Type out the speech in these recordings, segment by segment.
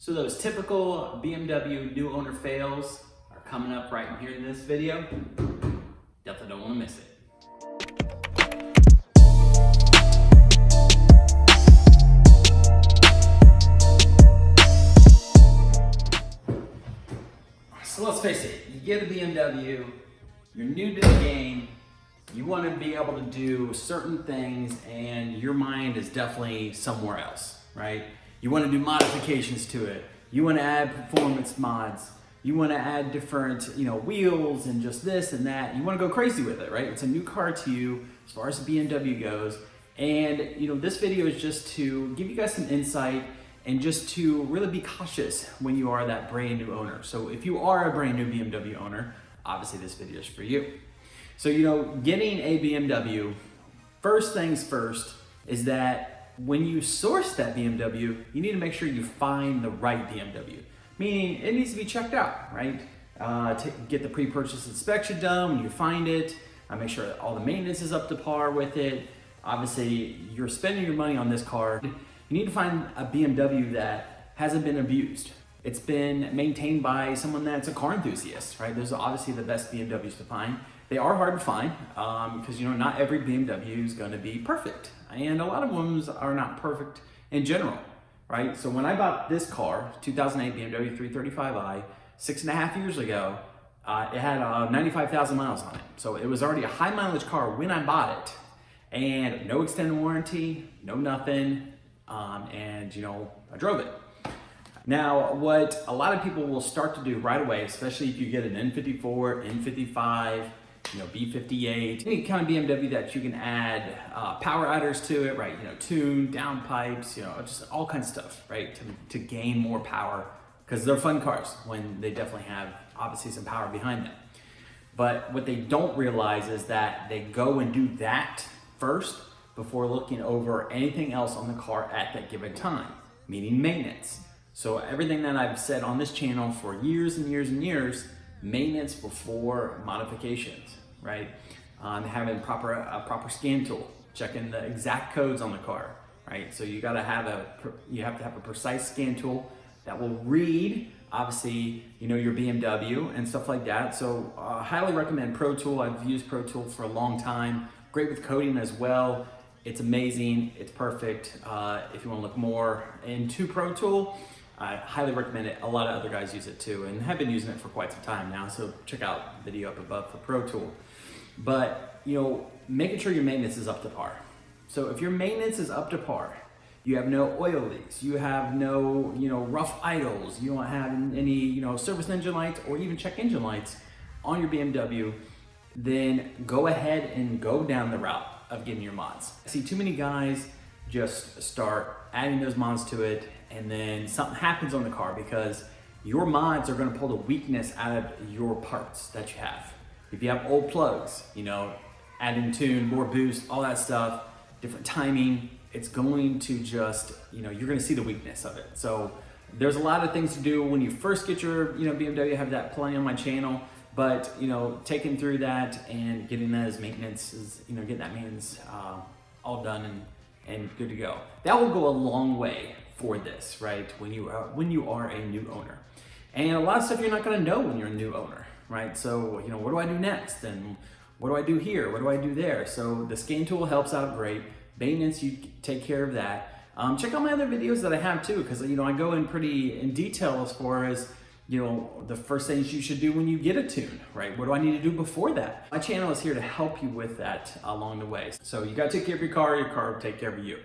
So those typical BMW new owner fails are coming up right here in this video. Definitely don't want to miss it. So let's face it, you get a BMW, you're new to the game, you want to be able to do certain things and your mind is definitely somewhere else, right? You want to do modifications to it. You want to add performance mods. You want to add different, wheels and just this and that. You want to go crazy with it, right? It's a new car to you as far as the BMW goes. And, this video is just to give you guys some insight and just to really be cautious when you are that brand new owner. So if you are a brand new BMW owner, obviously this video is for you. So, getting a BMW, first things first is that when you source that BMW, you need to make sure you find the right BMW. Meaning it needs to be checked out, right? To get the pre-purchase inspection done when you find it. Make sure that all the maintenance is up to par with it. Obviously, you're spending your money on this car. You need to find a BMW that hasn't been abused. It's been maintained by someone that's a car enthusiast, right? Those are obviously the best BMWs to find. They are hard to find because not every BMW is going to be perfect, and a lot of them are not perfect in general, right? So when I bought this car, 2008 BMW 335i, 6.5 years ago, it had 95,000 miles on it. So it was already a high mileage car when I bought it, and no extended warranty, no nothing, and I drove it. Now, what a lot of people will start to do right away, especially if you get an N54, N55, B58, any kind of BMW that you can add power adders to it, right? Tune, downpipes, just all kinds of stuff, right? To gain more power, because they're fun cars when they definitely have obviously some power behind them. But what they don't realize is that they go and do that first before looking over anything else on the car at that given time, meaning maintenance. So everything that I've said on this channel for years and years and years, maintenance before modifications, right? Having a proper scan tool, checking the exact codes on the car, right? So you have to have a precise scan tool that will read, obviously, your BMW and stuff like that. So highly recommend Pro Tool. I've used Pro Tool for a long time. Great with coding as well. It's amazing. It's perfect. If you want to look more into Pro Tool, I highly recommend it. A lot of other guys use it too and have been using it for quite some time now. So check out the video up above for Pro Tool. But, making sure your maintenance is up to par. So if your maintenance is up to par, you have no oil leaks, you have no, rough idles, you don't have any, service engine lights or even check engine lights on your BMW, then go ahead and go down the route of getting your mods. I see too many guys just start adding those mods to it, and then something happens on the car because your mods are going to pull the weakness out of your parts that you have. If you have old plugs, add in tune, more boost, all that stuff, different timing, it's going to just, you're going to see the weakness of it. So there's a lot of things to do when you first get your, BMW. I have that plenty on my channel, but, taking through that and getting that as maintenance is, getting that maintenance all done and good to go. That will go a long way for this, right? When you are a new owner. And a lot of stuff you're not gonna know when you're a new owner, right? So, what do I do next? And what do I do here? What do I do there? So the scan tool helps out great. Maintenance, you take care of that. Check out my other videos that I have too, because I go in pretty in detail as far as the first things you should do when you get a tune, right? What do I need to do before that? My channel is here to help you with that along the way. So you gotta take care of your car will take care of you.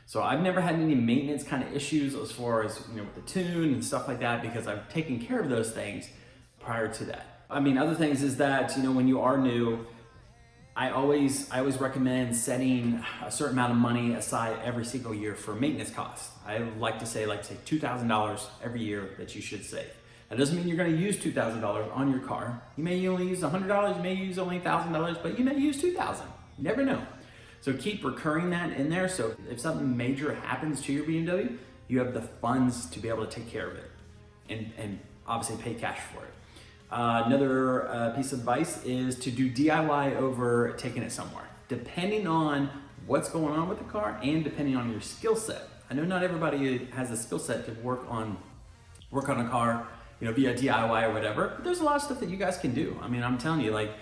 So I've never had any maintenance kind of issues as far as, with the tune and stuff like that, because I've taken care of those things prior to that. Other things is that, when you are new, I always recommend setting a certain amount of money aside every single year for maintenance costs. I like to say $2,000 every year that you should save. That doesn't mean you're going to use $2,000 on your car. You may only use $100, you may use only $1,000, but you may use $2,000. You never know. So keep recurring that in there. So if something major happens to your BMW, you have the funds to be able to take care of it and obviously pay cash for it. Another piece of advice is to do DIY over taking it somewhere, depending on what's going on with the car and depending on your skill set. I know not everybody has a skill set to work on work on a car, you know, via DIY or whatever. But there's a lot of stuff that you guys can do. I mean, I'm telling you, like,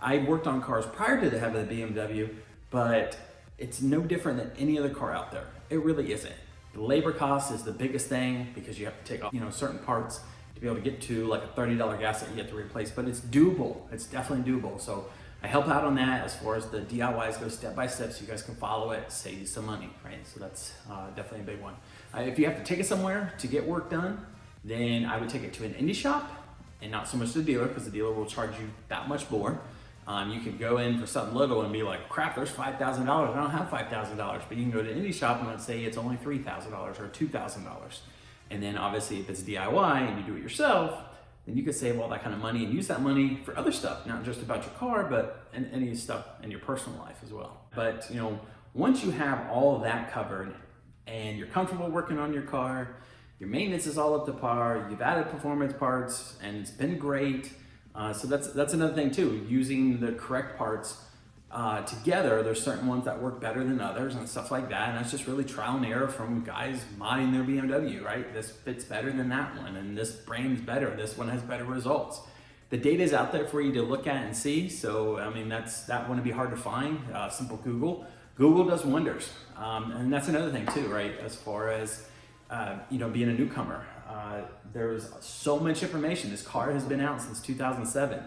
I worked on cars prior to having the BMW, but it's no different than any other car out there. It really isn't. The labor cost is the biggest thing because you have to take off, you know, certain parts to be able to get to like a $30 gasket you have to replace, but it's doable. It's definitely doable. So I help out on that as far as the DIYs go step by step, so you guys can follow it, save you some money, right? So that's definitely a big one. If you have to take it somewhere to get work done, then I would take it to an indie shop and not so much the dealer, because the dealer will charge you that much more. You could go in for something little and be like, crap, there's $5,000. I don't have $5,000. But you can go to an indie shop and let's say it's only $3,000 or $2,000. And then obviously if it's DIY and you do it yourself, then you could save all that kind of money and use that money for other stuff, not just about your car, but any stuff in your personal life as well. But you know, once you have all of that covered and you're comfortable working on your car, your maintenance is all up to par, you've added performance parts and it's been great. So that's another thing too, using the correct parts together. There's certain ones that work better than others and stuff like that, and that's just really trial and error from guys modding their BMW, right? This fits better than that one, and this brand's better, this one has better results. The data is out there for you to look at and see, so I mean that wouldn't be hard to find. Simple Google does wonders, and that's another thing too, right? As far as you know, being a newcomer, there's so much information. This car has been out since 2007.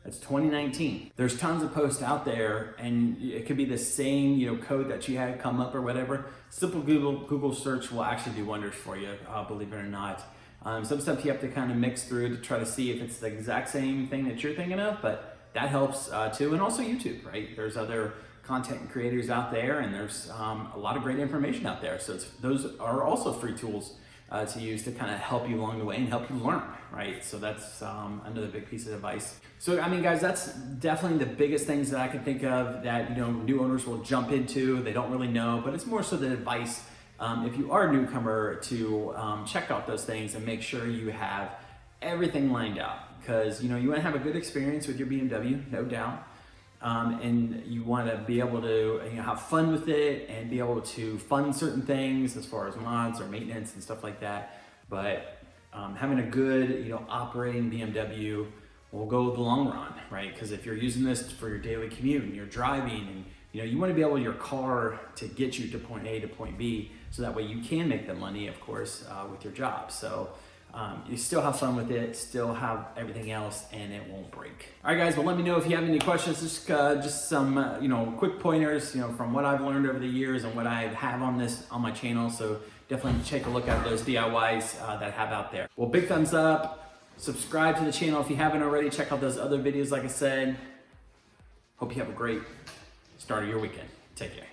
It's 2019. There's tons of posts out there, and it could be the same, you know, code that you had come up or whatever. Simple Google search will actually do wonders for you, believe it or not. Some stuff you have to kind of mix through to try to see if it's the exact same thing that you're thinking of, but that helps too. And also YouTube, right? There's other content creators out there, and there's a lot of great information out there. So those are also free tools to use to kind of help you along the way and help you learn, right? So that's another big piece of advice. So I mean, guys, that's definitely the biggest things that I can think of that, you know, new owners will jump into. They don't really know, but it's more so the advice if you are a newcomer to check out those things and make sure you have everything lined out, because you know you want to have a good experience with your BMW, no doubt. And you want to be able to, you know, have fun with it and be able to fund certain things as far as mods or maintenance and stuff like that. But having a good, you know, operating BMW will go the long run, right? Because if you're using this for your daily commute and you're driving, and you know, you want to be able your car to get you to point A to point B, so that way you can make the money, of course, with your job. So you still have fun with it, still have everything else, and it won't break. All right, guys, well, let me know if you have any questions. Just some, you know, quick pointers, you know, from what I've learned over the years and what I have on my channel. So definitely take a look at those DIYs that I have out there. Well, big thumbs up. Subscribe to the channel if you haven't already. Check out those other videos, like I said. Hope you have a great start of your weekend. Take care.